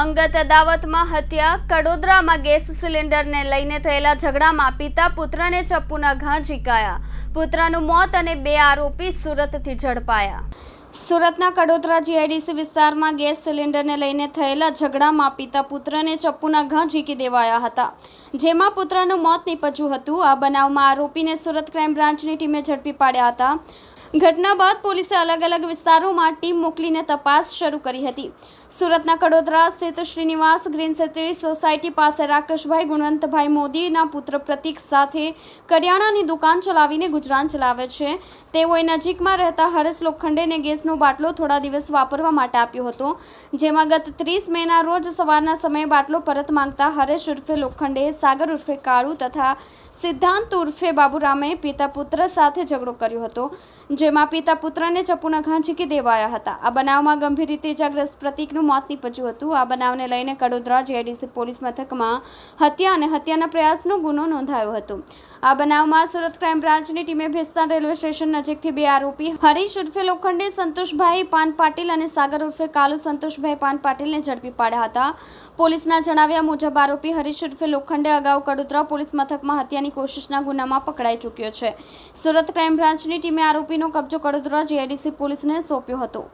અંગત અદાવતમાં હત્યા. કડોદરામાં ગેસ સિલિન્ડરને લઈને થયેલા ઝઘડામાં પિતા પુત્રને ચપ્પુના ઘા ઝીંકાયા. પુત્રનું મોત અને 2 આરોપી સુરતથી ઝડપાયા. સુરતના કડોદરા જીઆઈડીસી વિસ્તારમાં ગેસ સિલિન્ડરને લઈને થયેલા ઝઘડામાં પિતા પુત્રને ચપ્પુના ઘા ઝીંકી દેવાયા હતા, જેમાં પુત્રનું મોત નીપજ્યું હતું. આ બનાવમાં આરોપીને સુરત ક્રાઇમ બ્રાન્ચની ટીમે ઝડપી પાડ્યા હતા. ઘટના બાદ પોલીસે અલગ અલગ વિસ્તારોમાં ટીમ મોકલીને તપાસ શરૂ કરી હતી. સુરતના કડોદરા સ્થિત શ્રીનિવાસ ગ્રીન સિટી સોસાયટી પાસે રાકેશભાઈ ગુણવંતભાઈ મોદીના પુત્ર પ્રતીક સાથે કરિયાણાની દુકાન ચલાવીને ગુજરાન ચલાવે છે. તેઓએ નજીકમાં રહેતા હરેશ લોખંડેને ગેસનો બાટલો થોડા દિવસ વાપરવા માટે આપ્યો હતો, જેમાં ગત 30 મેના રોજ સવારના સમયે બાટલો પરત માંગતા હરેશ ઉર્ફે લોખંડે, સાગર ઉર્ફે કાળુ તથા સિદ્ધાંત ઉર્ફે બાબુરામે પિતા પુત્ર સાથે ઝઘડો કર્યો હતો, જેમાં પિતા પુત્રને ચપ્પુના ઘા ઝીંકી દેવાયા હતા. આ બનાવમાં ગંભીર રીતે ઇજાગ્રસ્ત પ્રતીકનું મોત નીપજ્યું હતું. આ બનાવને લઈને કડોદરા જીઆઈડીસી પોલીસ મથકમાં હત્યા અને હત્યાના પ્રયાસનો ગુનો નોંધાયો હતો. આ બનાવમાં સુરત ક્રાઇમ બ્રાન્ચની ટીમે ભેસ્તાન રેલવે સ્ટેશન નજીકથી 2 આરોપી હરીશ ઉર્ફે લોખંડે, સંતોષભાઈ પાન પાટીલ અને સાગર ઉર્ફે કાલુ સંતોષભાઈ પાન પાટીલને ઝડપી પાડ્યા હતા. પોલીસના જણાવ્યા મુજબ આરોપી હરીશ ઉર્ફે લોખંડે અગાઉ કડોદરા પોલીસ મથકમાં હત્યાની કોશિશના ગુનામાં પકડાઈ ચૂક્યો છે. સુરત ક્રાઇમ બ્રાન્ચની ટીમે આરોપીનો કબજો કડોદરા જીઆઈડીસી પોલીસને સોંપ્યો હતો.